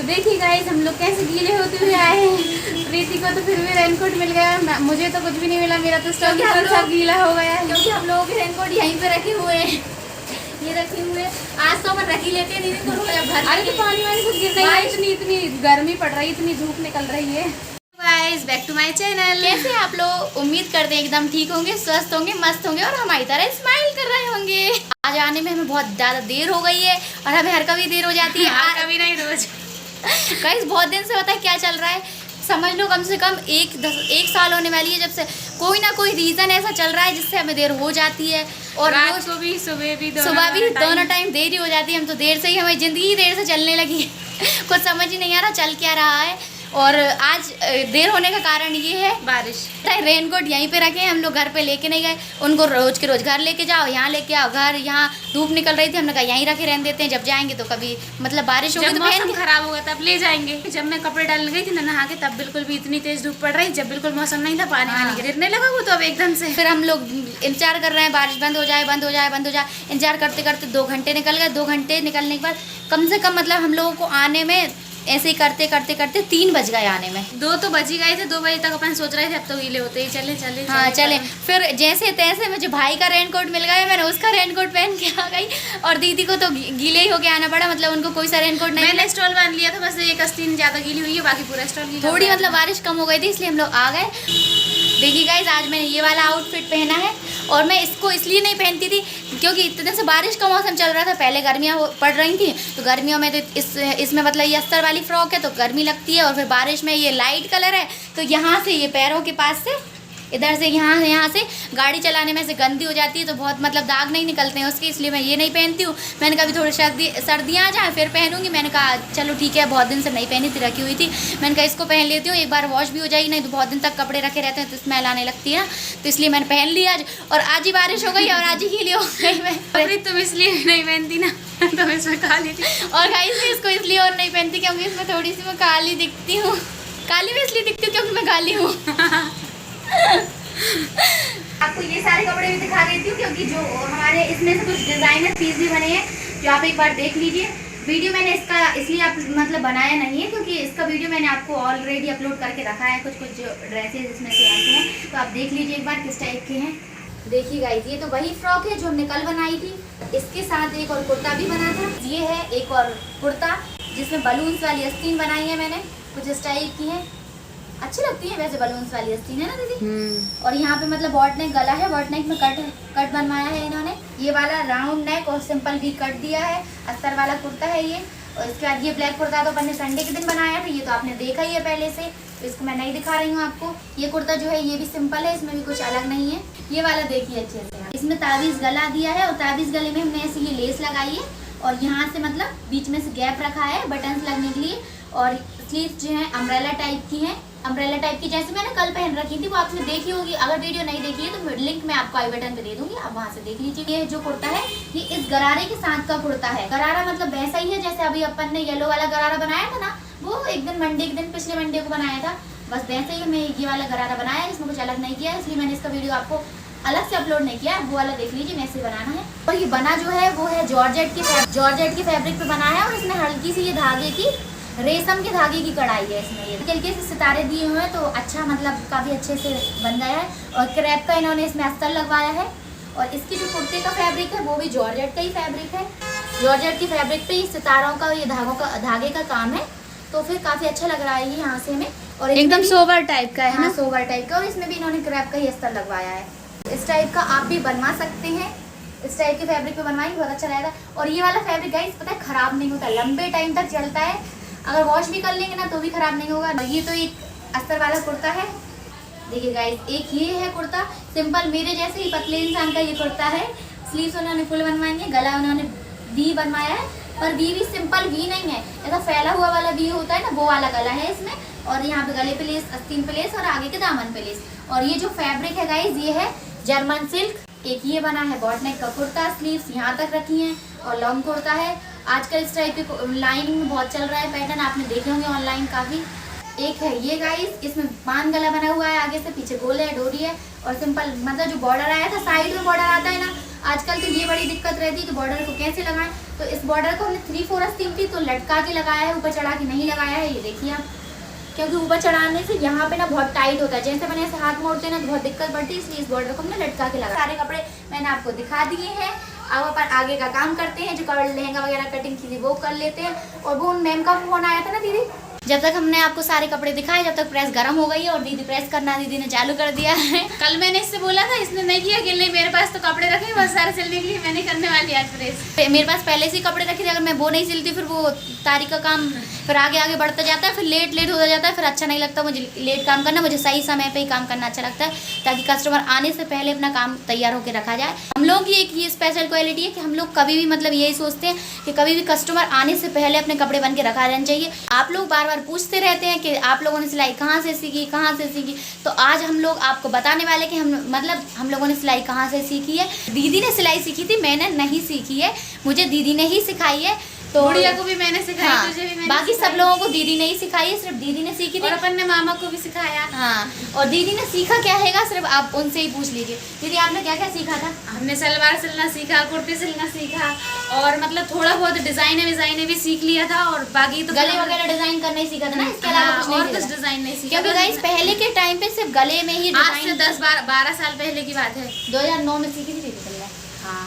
तो देखिए गाइस हम लोग कैसे गीले होते हुए आए हैं। प्रीति को तो फिर भी रेनकोट मिल गया, मुझे तो कुछ भी नहीं मिला, मेरा तो स्टॉक सब गीला हो गया है। क्योंकि हम लोगों के रेनकोट यहीं पे रखे हुए हैं, ये रखे हुए हैं। आज तो अपन रख ही लेते हैं दीदी को घर। अरे तो पानी वानी कुछ गिर रही है, इतनी गर्मी पड़ रही है, इतनी धूप निकल रही है। Guys back to my channel. कैसे आप लोग? उम्मीद करते हैं एकदम ठीक होंगे, स्वस्थ होंगे, मस्त होंगे और हमारी तरह स्माइल कर रहे होंगे। आज आने में हमें बहुत ज़्यादा देर हो गई है और हमें हर कभी देर हो जाती है। कभी नहीं रोज। गाइस बहुत दिन से पता है क्या चल रहा है, समझ लो कम से कम एक साल होने वाली है जब से कोई ना कोई रीज़न ऐसा चल रहा है जिससे हमें देर हो जाती है। और रात को भी सुबह भी दोनों टाइम देर ही हो जाती है। हम तो देर से ही, हमारी ज़िंदगी देर से चलने लगी है। कुछ समझ ही नहीं आ रहा चल क्या रहा है। और आज देर होने का कारण ये है बारिश। रेनकोट यहीं पे रखे हैं, हम लोग घर पे लेके नहीं गए। उनको रोज के रोज घर लेके जाओ, यहाँ लेके आओ, घर यहाँ धूप निकल रही थी, हमने कहा यहीं रखे रहने देते हैं, जब जाएंगे तो कभी मतलब बारिश होगी तो मौसम खराब होगा तब ले जाएंगे। जब मैं कपड़े डालने गई थी ना नहा के, तब बिल्कुल भी इतनी तेज धूप पड़ रही, जब बिल्कुल मौसम नहीं था, पानी वानी गिरने लगा वो तो अब एकदम से। फिर हम लोग इंतजार कर रहे हैं बारिश बंद हो जाए, बंद हो जाए, बंद हो जाए। इंतजार करते करते 2 घंटे निकल गए। 2 घंटे निकलने के बाद कम से कम मतलब हम लोगों को आने में ऐसे ही करते करते करते 3 बज गए आने में। 2 तो बज ही गए थे। 2 बजे तक अपन सोच रहे थे अब तो गीले होते ही चले चले। हाँ चले। फिर जैसे तैसे मुझे भाई का रेनकोट मिल गया, मैंने उसका रेनकोट पहन के आ गई। और दीदी को तो गीले ही होके आना पड़ा, मतलब उनको कोई सा रेनकोट नहीं। मैंने स्टॉल बांध लिया था, बस एक आस्तीन ज़्यादा गीली हुई है, बाकी पूरा स्टॉल गीला। थोड़ी मतलब बारिश कम हो गई थी इसलिए हम लोग आ गए। देखिए गाइस आज मैंने ये वाला आउटफिट पहना है और मैं इसको इसलिए नहीं पहनती थी क्योंकि इतने दिन से बारिश का मौसम चल रहा था। पहले गर्मियाँ पड़ रही थी तो गर्मियों में तो इसमें मतलब ये अस्तर वाली फ्रॉक है तो गर्मी लगती है, और फिर बारिश में ये लाइट कलर है तो यहाँ से ये पैरों के पास से इधर से यहाँ से गाड़ी चलाने में से गंदी हो जाती है, तो बहुत मतलब दाग नहीं निकलते हैं उसके, इसलिए मैं ये नहीं पहनती हूँ। मैंने कहा थोड़ी सर्दियाँ आ जाए फिर पहनूंगी। मैंने कहा चलो ठीक है, बहुत दिन से नहीं पहनी थी, रखी हुई थी, मैंने कहा इसको पहन लेती हूँ, एक बार वॉश भी हो जाएगी, नहीं तो बहुत दिन तक कपड़े रखे रहते हैं तो स्मेल आने लगती है, तो इसलिए मैंने पहन लिया आज। और आज ही बारिश हो गई और आज ही गीली हो गई मैं। अरे तुम इसलिए नहीं पहनती ना तो इसमें काली थी। और गाइस मैं इसको इसलिए और नहीं पहनती क्योंकि इसमें थोड़ी सी मैं काली दिखती हूँ। काली में इसलिए दिखती हूँ क्योंकि मैं काली हूँ। आपको ये सारे कपड़े भी दिखा देती हूँ क्योंकि जो हमारे इसमें से कुछ डिज़ाइनर पीस भी बने हैं जो आप एक बार देख लीजिए। वीडियो मैंने इसका इसलिए आप मतलब बनाया नहीं है क्योंकि इसका वीडियो मैंने आपको ऑलरेडी अपलोड करके रखा है। कुछ जो ड्रेसेस इसमें से ऐसे हैं तो आप देख लीजिए एक बार किस टाइप के हैं। देखिए गाइस ये तो वही फ्रॉक है जो हमने कल बनाई थी, इसके साथ एक और कुर्ता भी बना था। ये है एक और कुर्ता जिसमें बलून्स वाली आस्तीन बनाई है मैंने, कुछ इस टाइप की है, अच्छी लगती है वैसे बलून्स वाली आस्तीन है ना दीदी। और यहाँ पे मतलब बॉट नेक गला है, बॉट नेक में कट बनवाया है इन्होंने। ये वाला राउंड नेक और सिंपल भी कट दिया है, अस्तर वाला कुर्ता है ये। और इसके बाद ये ब्लैक कुर्ता तो अपन ने संडे के दिन बनाया था, ये तो आपने देखा ही है पहले से, तो इसको मैं नहीं दिखा रही हूँ आपको। ये कुर्ता जो है ये भी सिंपल है, इसमें भी कुछ अलग नहीं है। ये वाला देखिए अच्छे से, इसमें ताबीज़ गला दिया है और ताबीज़ गले में हमने ऐसे ये लेस लगाई है और यहाँ से मतलब बीच में से गैप रखा है बटन्स लगने के लिए। और स्लीव जो है अम्ब्रेला टाइप की है, अम्ब्रेला टाइप की जैसे मैंने कल पहन रखी थी वो आपने देखी होगी। अगर वीडियो नहीं देखी है तो लिंक मैं आपको आई बटन पे दे दूंगी, आप वहाँ से देख लीजिए। ये जो कुर्ता है ये इस गरारे के साथ का कुर्ता है। गरारा मतलब वैसा ही है जैसे अभी अपन ने येलो वाला गरारा बनाया था ना, वो एक दिन मंडे के दिन पिछले मंडे को बनाया था, बस वैसे ही मैं ये वाला गरारा बनाया, इसमें कुछ अलग नहीं किया, इसलिए मैंने इसका वीडियो आपको अलग से अपलोड नहीं किया। वो वाला देख लीजिए वैसे बनाना है। और ये बना जो है वो है जॉर्जेट की फैब्रिक पे बना है और इसमें हल्की सी ये धागे की रेशम के धागे की कढ़ाई है इसमें। ये हल्के से सितारे दिए हुए हैं तो अच्छा मतलब काफ़ी अच्छे से बन गया है। और क्रैप का इन्होंने इसमें अस्तर लगवाया है। और इसकी जो कुर्ते का फैब्रिक है वो भी जॉर्जेट का ही फैब्रिक है। जॉर्जेट की फैब्रिक पे ही सितारों का ये धागे का काम है, तो फिर काफ़ी अच्छा लग रहा है ये यहाँ से हमें। और एकदम सोबर टाइप का है ना, सोबर टाइप का। और इसमें भी इन्होंने क्रैप का ही अस्तर लगवाया है। इस टाइप का आप भी बनवा सकते हैं, इस टाइप के फैब्रिक पे बनवाएंगे बहुत अच्छा रहेगा। और ये वाला फैब्रिक गाइस पता है ख़राब नहीं होता, लंबे टाइम तक चलता है, अगर वॉश भी कर लेंगे ना तो भी ख़राब नहीं होगा। ये तो एक अस्तर वाला कुर्ता है। देखिए गाइस एक ये है कुर्ता सिंपल मेरे जैसे ही पतले इंसान का ये कुर्ता है। स्लीव्स उन्होंने फुल बनवाएंगे, गला उन्होंने वी बनवाया है, पर वी भी सिंपल वी नहीं है, ऐसा फैला हुआ वाला वी होता है ना वो वाला गला है इसमें। और यहाँ पे गले पे लेस, आस्तीन पे लेस और आगे के दामन पे लेस। और ये जो फैब्रिक है गाइस ये है जर्मन सिल्क। एक ये बना है बॉट नेक का कुर्ता, स्लीव्स यहाँ तक रखी हैं और लॉन्ग कुर्ता है। आजकल इस टाइप के लाइनिंग में बहुत चल रहा है पैटर्न, आपने देखे होंगे ऑनलाइन काफ़ी। एक है ये गाइस, इसमें पान गला बना हुआ है, आगे से पीछे गोल है, डोरी है और सिंपल मतलब जो बॉर्डर आया था साइड में बॉर्डर आता है ना आजकल तो ये बड़ी दिक्कत रहती है कि बॉर्डर को कैसे लगाएं। तो इस बॉर्डर को हमने 3/4 आस्तीन थी तो लटका के लगाया है, ऊपर चढ़ा के नहीं लगाया है। ये देखिए आप, क्योंकि ऊपर चढ़ाने से यहाँ पे ना बहुत टाइट होता है, जैसे मैंने ऐसे हाथ मोड़ते हैं ना तो बहुत दिक्कत पड़ती है, इसलिए इस बॉर्डर को हमने लटका के लगा। सारे कपड़े मैंने आपको दिखा दिए हैं। अब अपन आगे का काम करते हैं, जो लहंगा वगैरह कटिंग की थी वो कर लेते हैं। और वो मैम का फोन आया था ना दीदी, जब तक हमने आपको सारे कपड़े दिखाए जब तक प्रेस गर्म हो गई है और दीदी प्रेस करना दीदी ने चालू कर दिया है। कल मैंने इससे बोला था, इसने नहीं किया कि नहीं मेरे पास तो कपड़े रखे बहुत सारे सिलने के लिए, मैंने करने वाली आज प्रेस। मेरे पास पहले से ही कपड़े रखे थे, अगर मैं वो नहीं सिलती फिर वो तारीख का काम फिर आगे बढ़ता जाता है, फिर लेट होता जाता है, फिर अच्छा नहीं लगता मुझे लेट काम करना। मुझे सही समय पे ही काम करना अच्छा लगता है ताकि कस्टमर आने से पहले अपना काम तैयार होकर रखा जाए। हम लोगों की एक ये स्पेशल क्वालिटी है कि हम लोग कभी भी मतलब यही सोचते हैं कि कभी भी कस्टमर आने से पहले अपने कपड़े बन के रखा रहना चाहिए। आप लोग बार बार पूछते रहते हैं कि आप लोगों ने सिलाई कहाँ से सीखी, तो आज हम लोग आपको बताने वाले कि हम लोगों ने सिलाई कहाँ से सीखी है। दीदी ने सिलाई सीखी थी, मैंने नहीं सीखी है, मुझे दीदी ने ही सिखाई है। तो गुड़िया को भी मैंने सिखाई, हाँ, तुझे भी मैंने बाकी सिखाई। सब लोगों को दीदी ने ही सिखाई है, सिर्फ दीदी ने सीखी थी। और अपन ने मामा को भी सिखाया। हाँ, और दीदी ने सीखा क्या हैगा सिर्फ आप उनसे ही पूछ लीजिए। दीदी आपने क्या क्या सीखा था? हमने सलवार सिलना सीखा, कुर्ती सिलना सीखा, और मतलब थोड़ा बहुत डिजाइने भी सीख लिया था। और बाकी तो गले वगैरह डिजाइन करना ही सीखा था ना, इसके अलावा कुछ और नहीं कुछ सीखा। डिजाइन नहीं सीखा। क्योंकि गाइस पहले के टाइम पे सिर्फ गले में ही आज से डिजाइन 10-12 साल पहले की बात है। 2009 में सीखी थी दीदी। हाँ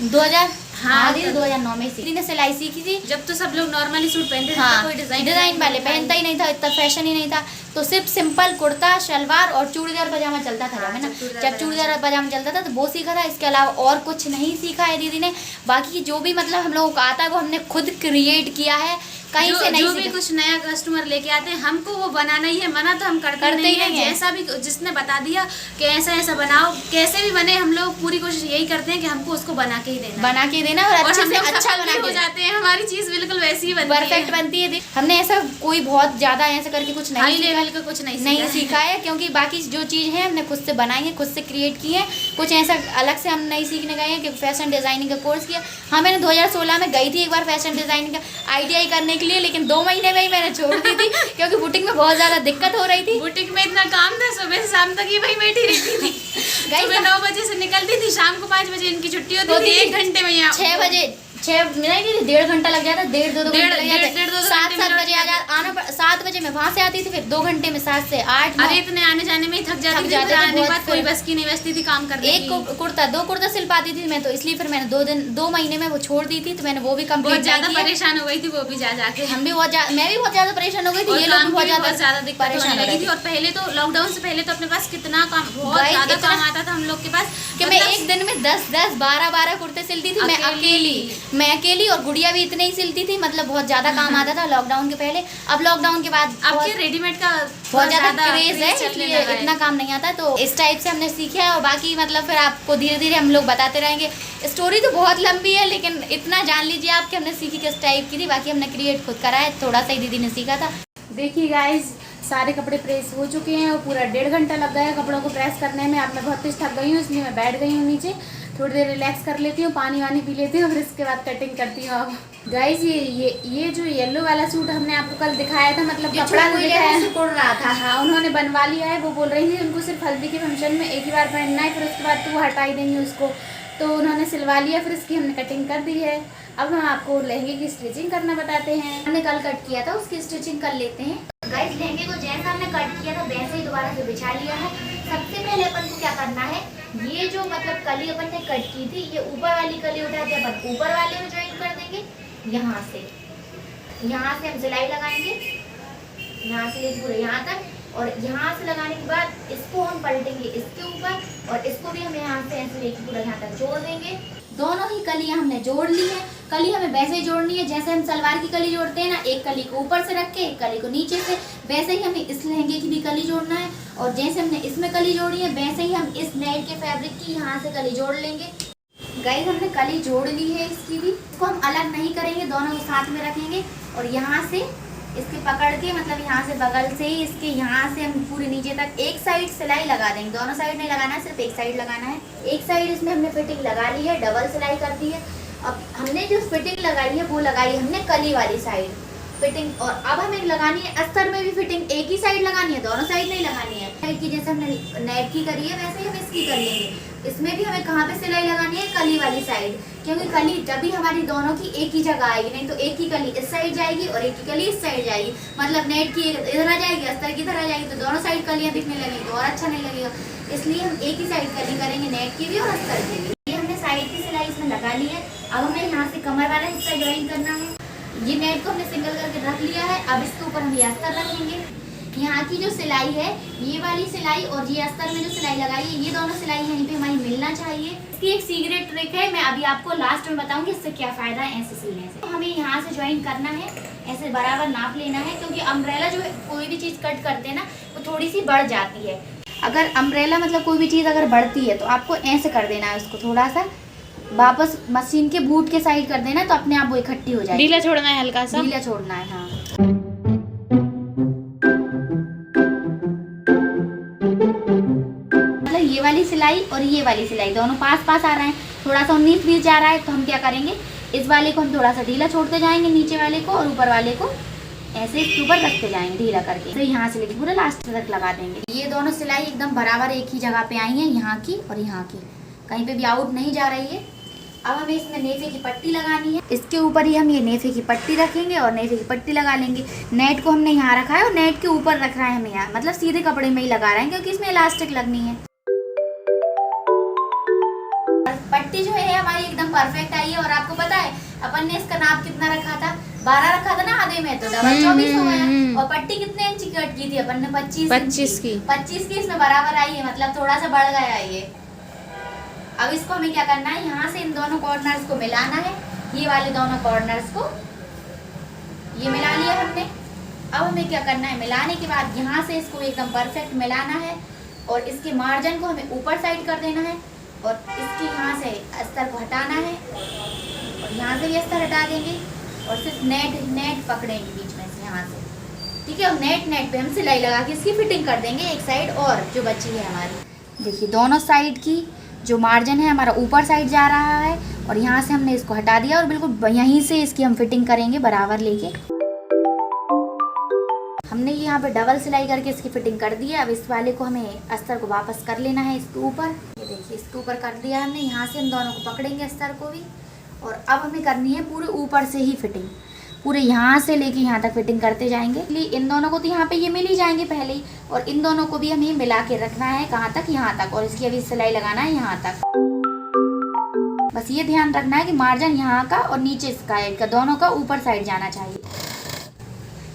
2000 हाँ, दीदी 2009 में सीखी ने सिलाई सीखी थी। जब तो सब लोग नॉर्मली सूट पहनते थे, हाँ, तो कोई डिजाइन वाले पहनता ही नहीं था, इतना फैशन ही नहीं था। तो सिर्फ सिंपल कुर्ता शलवार और चूड़ीदार पजामा चलता था हाँ, ना, जब चूड़ीदार पजामा चलता था तो वो सीखा था। इसके अलावा और कुछ नहीं सीखा है दीदी ने। बाकी जो भी मतलब हम लोगों को आता है वो हमने खुद क्रिएट किया है, कहीं से नहीं जो भी सीखा। कुछ नया कस्टमर लेके आते हैं हमको वो बनाना ही है, मना तो हम करते ही नहीं है। नहीं है। जैसा भी जिसने बता दिया कि ऐसा बनाओ, कैसे भी बने, हम लोग पूरी कोशिश यही करते हैं कि हमको उसको बना के ही देना और और अच्छे हम से लोग अच्छा सफल बना भी हो के जाते हैं। हमारी चीज बिल्कुल वैसी ही बनती है, परफेक्ट बनती है। हमने ऐसा कोई बहुत ज्यादा ऐसा करके कुछ हाई नहीं लेवल का कुछ नहीं सीखा है, क्योंकि बाकी जो चीज़ है हमने खुद से बनाई है, खुद से क्रिएट की है। कुछ ऐसा अलग से हम नहीं सीखने गए हैं कि फैशन डिज़ाइनिंग का कोर्स किया। हाँ, मैंने 2016 में गई थी एक बार फैशन डिज़ाइनिंग का ITI करने के लिए, लेकिन 2 महीने में ही मैंने छोड़ दी थी क्योंकि बुटीक में बहुत ज़्यादा दिक्कत हो रही थी। बुटीक में इतना काम था, सुबह से शाम तक ही वही बैठी रहती थी। सुबह 9 बजे से निकलती थी, शाम को 5 बजे इनकी छुट्टी होती थी। 1 घंटे में यहाँ 6 बजे 6 नहीं 1.5 घंटा लग जाता, 1.5-2 घंटे लग जाते। 7 बजे आना 7 बजे मैं वहाँ से आती थी, फिर 2 घंटे में 7 से 8। अरे इतने आने जाने में ही थक जाती थी, फिर आने के बाद कोई बस की नहीं बचती थी काम करने की। एक कुर्ता 2 कुर्ता सिल पाती थी मैं, तो इसलिए फिर मैंने 2 महीने में वो छोड़ दी थी। तो मैंने वो भी बहुत कंप्लीट ज्यादा परेशान हो गई थी वो भी जाके। हम भी मैं भी बहुत ज्यादा परेशान हो गई थी, ये लोग भी बहुत ज्यादा दिक्कत होने लगी थी। और पहले तो लॉकडाउन से पहले तो अपने पास कितना काम, बहुत ज्यादा काम आता था हम लोग के पास कि मैं एक दिन में 10-10 12-12 कुर्ते सिलती थी, मैं अकेली। और गुड़िया भी इतने ही सिलती थी, मतलब बहुत ज्यादा काम आता था लॉकडाउन के पहले। अब लॉकडाउन के बाद अब के रेडीमेड का बहुत ज्यादा क्रेज है, इसलिए इतना काम नहीं आता। तो इस टाइप से हमने सीखा है, और बाकी मतलब फिर आपको धीरे धीरे हम लोग बताते रहेंगे। स्टोरी तो बहुत लंबी है, लेकिन इतना जान लीजिए आप कि हमने सीखी किस टाइप की थी। बाकी हमने क्रिएट खुद करा है, थोड़ा सा ही दीदी ने सीखा था। देखिए गाइस, सारे कपड़े प्रेस हो चुके हैं और पूरा 1.5 घंटा लग गया है कपड़ों को प्रेस करने में। अब मैं बहुत तेज थक गई हूँ, इसलिए मैं बैठ गई हूँ नीचे, थोड़ी देर रिलैक्स कर लेती हूँ, पानी वानी पी लेती हूँ, फिर इसके बाद कटिंग करती हूँ। अब गाइस ये जो येलो वाला सूट हमने आपको कल दिखाया था, मतलब कपड़ा जो दिखाया उड़ रहा था। हाँ, उन्होंने बनवा लिया है। वो बोल रही थी उनको सिर्फ हल्दी के फंक्शन में एक ही बार पहनना है, फिर उसके बाद तो वो हटा ही देंगे उसको। तो उन्होंने सिलवा लिया, फिर इसकी हमने कटिंग कर दी है। अब हम आपको लहंगे की स्टिचिंग करना बताते हैं। हमने कल कट किया था, उसकी स्टिचिंग कर लेते हैं। गाइस, लहंगे को जैसा हमने कट किया था वैसे ही दोबारा से बिछा लिया है। सबसे पहले अपन को क्या करना है, ये जो मतलब कली अपन ने कट की थी, ये ऊपर वाली कली उठा के अपन ऊपर वाले में ज्वाइन कर देंगे। यहाँ से हम सिलाई लगाएंगे, यहाँ से लेके पूरे यहाँ तक, और यहाँ से लगाने के बाद इसको हम पलटेंगे इसके ऊपर, और इसको भी हम यहाँ से ऐसे लेके पूरा यहाँ तक जोड़ देंगे। दोनों ही कलियाँ हमने जोड़ ली है। कली हमें वैसे ही जोड़नी है जैसे हम सलवार की कली जोड़ते हैं ना, एक कली को ऊपर से रख के एक कली को नीचे से, वैसे ही हमें इस लहंगे की भी कली जोड़ना है। और जैसे हमने इसमें कली जोड़ी है वैसे ही हम इस नेट के फैब्रिक की यहाँ से कली जोड़ लेंगे। गाइस, हमने कली जोड़ ली है इसकी भी, इसको हम अलग नहीं करेंगे, दोनों को साथ में रखेंगे। और यहाँ से इसके पकड़ के, मतलब यहाँ से बगल से ही इसके यहाँ से हम पूरे नीचे तक एक साइड सिलाई लगा देंगे। दोनों साइड नहीं लगाना है, सिर्फ एक साइड लगाना है। एक साइड इसमें हमने फिटिंग लगा ली है, डबल सिलाई कर दी है। अब हमने जो फिटिंग लगाई है वो लगाई है हमने कली वाली साइड, फिटिंग। और अब हमें लगानी है अस्तर में भी फिटिंग, एक ही साइड लगानी है, दोनों साइड नहीं लगानी है। साइड की जैसे हमने नेट की करी है वैसे ही हम इसकी कर लेंगे। इसमें भी हमें कहाँ पे सिलाई लगानी है, कली वाली साइड, क्योंकि कली जब भी हमारी दोनों की एक ही जगह आएगी, नहीं तो एक ही कली इस साइड जाएगी और एक ही कली इस साइड जाएगी, मतलब नेट की इधर आ जाएगी, अस्तर की इधर आ जाएगी, तो दोनों साइड कलियाँ दिखने लगेंगी तो और अच्छा नहीं लगेगा। इसलिए हम एक ही साइड कली करेंगे, नेट की भी और अस्तर की भी। ये हमने साइड की सिलाई इसमें लगा ली है। अब हमें यहाँ से कमर वाला हिस्सा ज्वाइन करना है। ये नेट को हमने सिंगल करके रख लिया है। अब इसके ऊपर हम ये अस्तर रखेंगे। यहाँ की जो सिलाई है, ये वाली सिलाई और ये अस्तर में जो सिलाई लगाई है, ये दोनों सिलाई यहीं पे हमारी मिलना चाहिए। इसकी एक सीक्रेट ट्रिक है, मैं अभी आपको लास्ट में बताऊंगी इससे क्या फायदा है ऐसे सिलने से। तो हमें यहाँ से ज्वाइन करना है, ऐसे बराबर नाप लेना है, क्योंकि अम्ब्रेला जो है कोई भी चीज़ कट करते हैं ना वो थोड़ी सी बढ़ जाती है। अगर अम्ब्रेला मतलब कोई भी चीज़ अगर बढ़ती है तो आपको ऐसे कर देना है, उसको थोड़ा सा वापस मशीन के बूट के साइड कर देना, तो अपने आप वो इकट्ठी हो जाएगी। ढीला छोड़ना है, हल्का सा ढीला छोड़ना है। हाँ, मतलब ये वाली सिलाई और ये वाली सिलाई दोनों पास पास आ रहे हैं, थोड़ा सा 19-20 जा रहा है, तो हम क्या करेंगे, इस वाले को हम थोड़ा सा ढीला छोड़ते जाएंगे नीचे वाले को, और ऊपर वाले को ऐसे इसके ऊपर रखते जाएंगे ढीला करके। तो यहाँ से लेके पूरा लास्ट तक लगा देंगे। ये दोनों सिलाई एकदम बराबर एक ही जगह पे आई है, यहाँ की और यहाँ की, कहीं पे भी आउट नहीं जा रही है। अब हमें इसमें नेफे की पट्टी लगानी है। इसके ऊपर ही हम ये नेफे की पट्टी रखेंगे और नेफे की पट्टी लगा लेंगे। नेट को हमने यहाँ रखा है और नेट के ऊपर रख रहा है हमें यहाँ, मतलब सीधे कपड़े में ही लगा रहे हैं, क्योंकि इसमें इलास्टिक लगनी है। पट्टी जो है हमारी एकदम परफेक्ट आई है। और आपको पता है अपन ने इसका नाप कितना रखा था, 12 रखा था ना आधे में, तो डबल 24 हो गया। और पट्टी कितने इंच की कट की थी अपन ने, 25 की। 25 की इसमें बराबर आई है, मतलब थोड़ा सा बढ़ गया है ये। अब इसको हमें क्या करना है, यहाँ से इन दोनों कॉर्नर्स को मिलाना है, ये वाले दोनों कॉर्नर्स को ये मिला लिया हमने। अब हमें क्या करना है, मिलाने के बाद यहाँ से इसको एकदम परफेक्ट मिलाना है, और इसके मार्जिन को हमें ऊपर साइड कर देना है, और इसके यहाँ से अस्तर को हटाना है, और यहाँ से भी अस्तर हटा देंगे, और सिर्फ नेट पकड़ेंगे बीच में से यहाँ से, ठीक है। और नेट पे हम सिलाई लगा के इसकी फिटिंग कर देंगे एक साइड और जो बची है हमारी। देखिए दोनों साइड की जो मार्जिन है हमारा ऊपर साइड जा रहा है, और यहाँ से हमने इसको हटा दिया, और बिल्कुल यहीं से इसकी हम फिटिंग करेंगे बराबर लेके। हमने यहाँ पे डबल सिलाई करके इसकी फिटिंग कर दी है। अब इस वाले को हमें अस्तर को वापस कर लेना है इसके ऊपर। ये देखिए इसके ऊपर कर दिया हमने, यहाँ से इन दोनों को पकड़ेंगे अस्तर को भी, और अब हमें करनी है पूरे ऊपर से ही फिटिंग, पूरे यहाँ से लेके यहाँ तक फिटिंग करते जाएंगे। इसलिए इन दोनों को तो यहाँ पे ये मिल ही जाएंगे पहले ही, और इन दोनों को भी हमें मिला के रखना है कहाँ तक, यहाँ तक, और इसकी अभी सिलाई लगाना है यहाँ तक। बस ये ध्यान रखना है कि मार्जिन यहाँ का और नीचे साइड का दोनों का ऊपर साइड जाना चाहिए।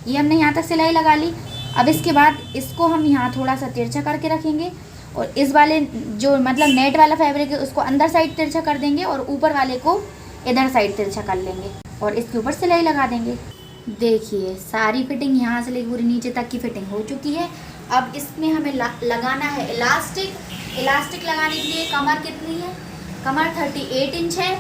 ये हमने यहाँ तक सिलाई लगा ली। अब इसके बाद इसको हम यहाँ थोड़ा सा तिरछा करके रखेंगे, और इस वाले जो मतलब नेट वाला फैब्रिक है उसको अंदर साइड तिरछा कर देंगे, और ऊपर वाले को इधर साइड तिरछा कर लेंगे, और इसके ऊपर सिलाई लगा देंगे। देखिए सारी फिटिंग यहाँ से लेकर पूरी नीचे तक की फिटिंग हो चुकी है। अब इसमें हमें लगाना है इलास्टिक। इलास्टिक लगाने के लिए कमर कितनी है, कमर 38 इंच है,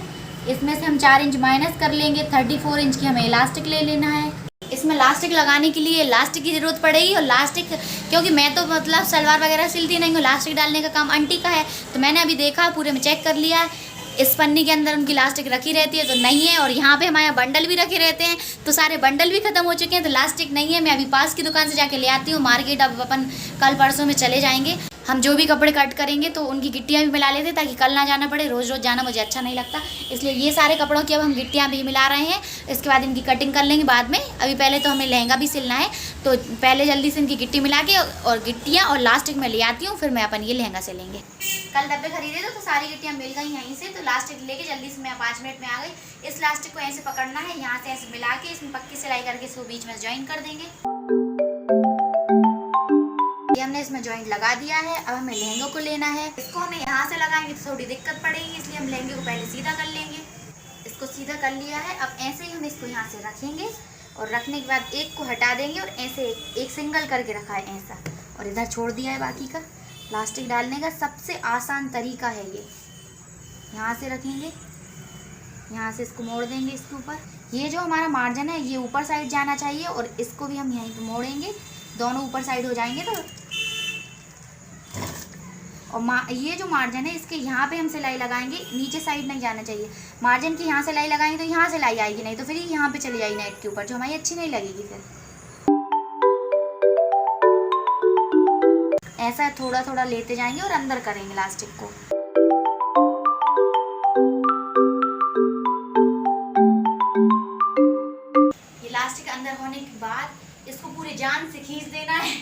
इसमें से हम 4 इंच माइनस कर लेंगे, 34 इंच की हमें इलास्टिक ले लेना है। इसमें लास्टिक लगाने के लिए लास्टिक की ज़रूरत पड़ेगी, और लास्टिक क्योंकि मैं तो मतलब सलवार वगैरह सिलती नहीं हूँ, लास्टिक डालने का काम आंटी का है, तो मैंने अभी देखा पूरे में चेक कर लिया है, इस पन्नी के अंदर उनकी लास्टिक रखी रहती है तो नहीं है, और यहाँ पे हमारे बंडल भी रखे रहते हैं, तो सारे बंडल भी ख़त्म हो चुके हैं, तो लास्टिक नहीं है। मैं अभी पास की दुकान से जाके ले आती हूँ मार्केट। अब अपन कल परसों में चले जाएंगे, हम जो भी कपड़े कट करेंगे तो उनकी गिट्टियाँ भी मिला लेते हैं, ताकि कल ना जाना पड़े, रोज़ रोज़ जाना मुझे अच्छा नहीं लगता। इसलिए ये सारे कपड़ों की अब हम गिट्टियाँ भी मिला रहे हैं, इसके बाद इनकी कटिंग कर लेंगे बाद में। अभी पहले तो हमें लहंगा भी सिलना है, तो पहले जल्दी से इनकी गिट्टी मिला के और गिट्टियाँ और लास्टिक में ले आती हूँ, फिर मैं अपन ये लहंगा सिलेंगे। कल डब्बे खरीदे तो सारी गिट्टियाँ मिल गई यहीं से, तो लास्टिक लेके जल्दी से मैं 5 मिनट में आ गई। इस लास्टिक को ऐसे पकड़ना है, यहाँ से ऐसे मिला के इसमें पक्की सिलाई करके इसको बीच में ज्वाइन कर देंगे। ये हमने इसमें जॉइंट लगा दिया है। अब हमें लहंगों को लेना है, इसको हमें यहाँ से लगाएंगे तो थोड़ी दिक्कत पड़ेगी, इसलिए हम लहंगे को पहले सीधा कर लेंगे। इसको सीधा कर लिया है। अब ऐसे ही हम इसको यहाँ से रखेंगे, और रखने के बाद एक को हटा देंगे, और ऐसे एक सिंगल करके रखा है ऐसा, और इधर छोड़ दिया है बाकी का। प्लास्टिक डालने का सबसे आसान तरीका है ये। यहाँ से रखेंगे, यहाँ से इसको मोड़ देंगे इसके ऊपर। ये जो हमारा मार्जिन है ये ऊपर साइड जाना चाहिए, और इसको भी हम यहीं पे मोड़ेंगे, दोनों ऊपर साइड हो जाएंगे। तो और ये जो मार्जिन है इसके यहाँ पे हम सिलाई लगाएंगे, नीचे साइड नहीं जाना चाहिए। मार्जिन की यहाँ सिलाई लगाएंगे तो यहाँ सिलाई आएगी, नहीं तो फिर यहाँ पे चली जाएगी नेट के ऊपर, जो हमारी अच्छी नहीं लगेगी। फिर ऐसा थोड़ा थोड़ा लेते जाएंगे और अंदर करेंगे इलास्टिक को। इलास्टिक अंदर होने के बाद इसको पूरी जान से खींच देना है।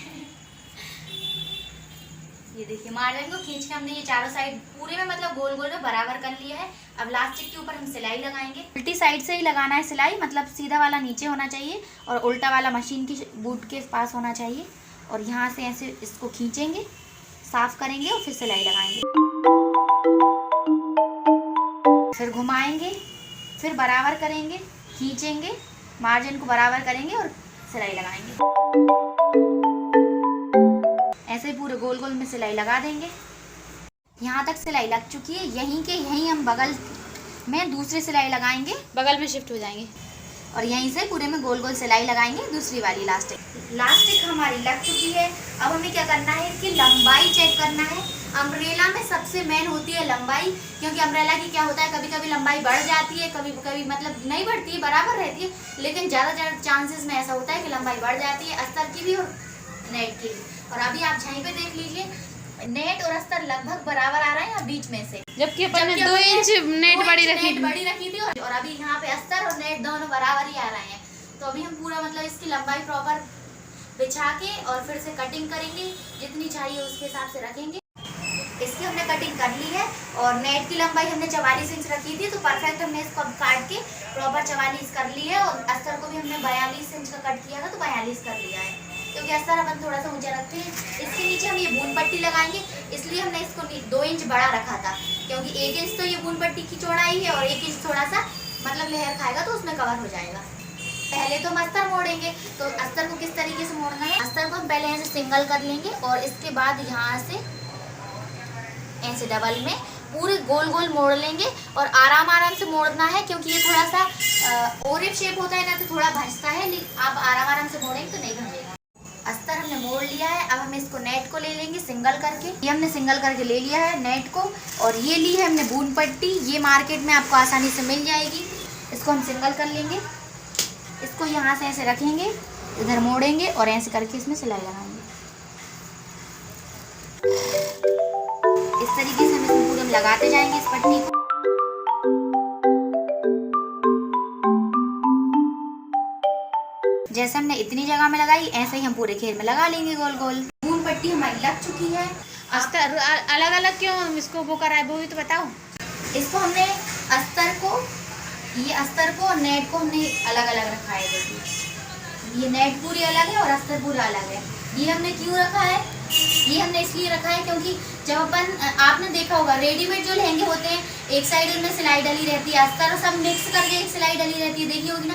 ये देखिए मार्जिन को खींच के हमने ये चारों साइड पूरे में मतलब गोल गोल में बराबर कर लिया है। अब इलास्टिक के ऊपर हम सिलाई लगाएंगे। उल्टी साइड से ही लगाना है सिलाई, मतलब सीधा वाला नीचे होना चाहिए और उल्टा वाला मशीन की बूट के पास होना चाहिए। और यहाँ से ऐसे इसको खींचेंगे, साफ करेंगे और फिर सिलाई लगाएंगे, फिर घुमाएंगे, फिर बराबर करेंगे, खींचेंगे, मार्जिन को बराबर करेंगे और सिलाई लगाएंगे। ऐसे ही पूरे गोल गोल में सिलाई लगा देंगे। यहाँ तक सिलाई लग चुकी है। यहीं हम बगल में दूसरी सिलाई लगाएंगे, बगल में शिफ्ट हो जाएंगे और यहीं से पूरे में गोल गोल सिलाई लगाएंगे दूसरी वाली इलास्टिक हमारी लग चुकी है। अब हमें क्या करना है, इसकी लंबाई चेक करना है। अम्ब्रेला में सबसे मेन होती है लंबाई, क्योंकि अम्ब्रेला की क्या होता है, कभी कभी लंबाई बढ़ जाती है, कभी कभी मतलब नहीं बढ़ती है, बराबर रहती है, लेकिन ज़्यादा चांसेस में ऐसा होता है कि लंबाई बढ़ जाती है, अस्तर की भी और नेट की भी। और अभी आप यहीं पे देख लीजिए, नेट और अस्तर लगभग बराबर आ रहे हैं बीच में से, जबकि अपन ने 2 इंच नेट बड़ी रखी थी और अभी यहाँ पे अस्तर और नेट दोनों बराबर ही आ रहे हैं। तो अभी हम पूरा मतलब इसकी लंबाई प्रॉपर बिछा के और फिर से कटिंग करेंगे, जितनी चाहिए उसके हिसाब से रखेंगे। इसकी हमने कटिंग कर ली है और नेट की लंबाई हमने 44 इंच रखी थी, तो परफेक्ट हमने इसको काट के प्रॉपर 44 कर ली है। और अस्तर को भी हमने 42 इंच का कट किया था, तो 42 कर लिया है, क्योंकि अस्तर अपन थोड़ा सा ऊंचा रखते हैं। इसके नीचे हम ये बून पट्टी लगाएंगे, इसलिए हमने इसको 2 इंच बड़ा रखा था, क्योंकि 1 इंच तो ये बून पट्टी की चौड़ाई है और 1 इंच थोड़ा सा मतलब लेयर खाएगा तो उसमें कवर हो जाएगा। पहले तो हम अस्तर मोड़ेंगे, तो अस्तर को किस तरीके से मोड़ना है, अस्तर को हम पहले ऐसे सिंगल कर लेंगे और इसके बाद यहाँ से ऐसे डबल में पूरे गोल गोल मोड़ लेंगे और आराम से मोड़ना है, क्योंकि ये थोड़ा सा ओरिव शेप होता है ना, तो थोड़ा भंजता है, लेकिन आप आराम से मोड़ेंगे तो नहीं भंजेगा। अस्तर हमने मोड़ लिया है। अब हम इसको नेट को ले लेंगे सिंगल करके। ये हमने सिंगल करके ले लिया है नेट को, और ये ली है हमने बून पट्टी, ये मार्केट में आपको आसानी से मिल जाएगी। इसको हम सिंगल कर लेंगे, इसको यहाँ से ऐसे रखेंगे, इधर मोड़ेंगे और ऐसे करके इसमें सिलाई लगाएंगे। इस तरीके से हम इसमें पूरे में लगाते जाएंगे इस पट्टी को। जैसे हमने इतनी जगह में लगाई, ऐसे ही हम पूरे घेर में लगा लेंगे गोल गोल। बून पट्टी हमारी लग चुकी है। अस्तर अलग अलग क्यों इसको वो कराए, वो भी तो बताओ। इसको हमने अस्तर को और नेट को हमने अलग अलग रखा है। देखिए ये नेट पूरी अलग है और अस्तर पूरा अलग है। ये हमने क्यों रखा है, ये हमने इसलिए रखा है क्योंकि जब आपने देखा होगा रेडीमेड जो लहंगे होते हैं, एक साइड उनमें सिलाई डली रहती है, अस्तर सब मिक्स करके एक सिलाई डली रहती है, देखी होगी ना।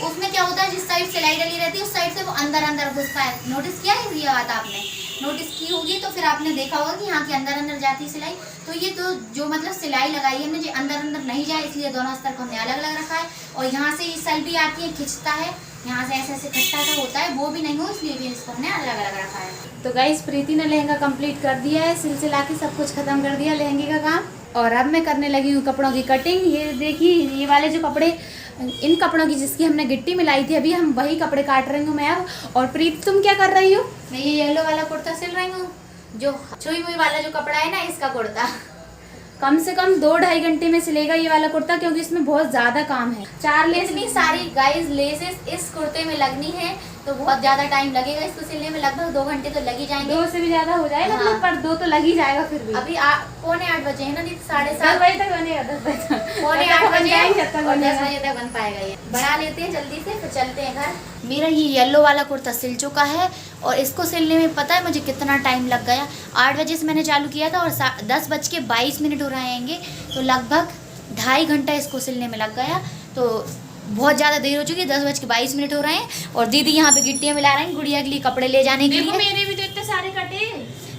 उसमें क्या होता है, जिस साइड सिलाई डली रहती है उस साइड से वो अंदर घुसता है। नोटिस किया है ये बात, आपने नोटिस की होगी तो फिर आपने देखा होगा कि यहाँ की अंदर जाती है सिलाई। तो ये तो जो मतलब सिलाई लगाई है हमने, जो अंदर नहीं जाए, इसलिए दोनों अस्तर को हमने अलग अलग रखा है। और यहाँ से इस साइड भी आती है, खिंचता है, यहाँ से ऐसे खट्टा सा होता है, वो भी नहीं हो, इसलिए भी इसको हमने अलग अलग रखा है। तो गाइस प्रीति ने लहंगा कंप्लीट कर दिया है, सिलसिला के सब कुछ खत्म कर दिया लहंगे का काम। और अब मैं करने लगी हूँ कपड़ों की कटिंग। ये देखिए ये वाले जो कपड़े, इन कपड़ों की जिसकी हमने गिट्टी मिलाई थी, अभी हम वही कपड़े काट रही हूँ मैं अब। और प्रीति तुम क्या कर रही हो? मैं ये येलो वाला कुर्ता सिल रही हूँ, जो छुई मुई वाला जो कपड़ा है ना, इसका कुर्ता। कम से कम 2-2.5 घंटे में सिलेगा ये वाला कुर्ता, क्योंकि इसमें बहुत ज़्यादा काम है। 4 लेस इतनी सारी गाइस लेसेस इस कुर्ते में लगनी है, तो बहुत ज़्यादा टाइम लगेगा इसको सिलने में। लगभग 2 घंटे तो लग ही जाएंगे, 2 से भी ज़्यादा हो जाएगा। हाँ। पर 2 तो लग ही जाएगा फिर भी। अभी 8:45 बजे है ना, नहीं 7:30 बजे तक बनेगा, 10 बजे तक 7:45 बजे और 10 बजे तक बन पाएगा। ये बना लेते हैं जल्दी से, फिर चलते हैं घर। मेरा ये येलो वाला कुर्ता सिल चुका है और इसको सिलने में पता है मुझे कितना टाइम लग गया। 8 बजे से मैंने चालू किया था और 10:22 हो रहे हैंगे, तो लगभग 2.5 घंटा इसको सिलने में लग गया। तो बहुत ज़्यादा देर हो चुकी है, 10:22 हो रहे हैं और दीदी यहाँ पे गिट्टियाँ मिला रही हैं गुड़िया के लिए कपड़े ले जाने के लिए। मेरे भी तो इतने सारे कटे।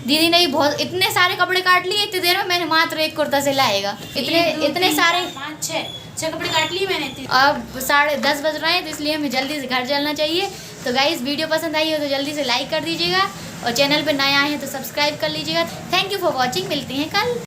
दीदी ने बहुत इतने सारे कपड़े काट लिए इतनी देर में, मैंने मात्र एक कुर्ता सिलाएगा। इतने सारे 5-6 कपड़े काट लिए मैंने। अब 10:30 बज रहे हैं, तो इसलिए हमें जल्दी से घर चलना चाहिए। तो गाइस वीडियो पसंद आई हो तो जल्दी से लाइक कर दीजिएगा और चैनल पर नए आए हैं तो सब्सक्राइब कर लीजिएगा। थैंक यू फॉर वॉचिंग, मिलते हैं कल।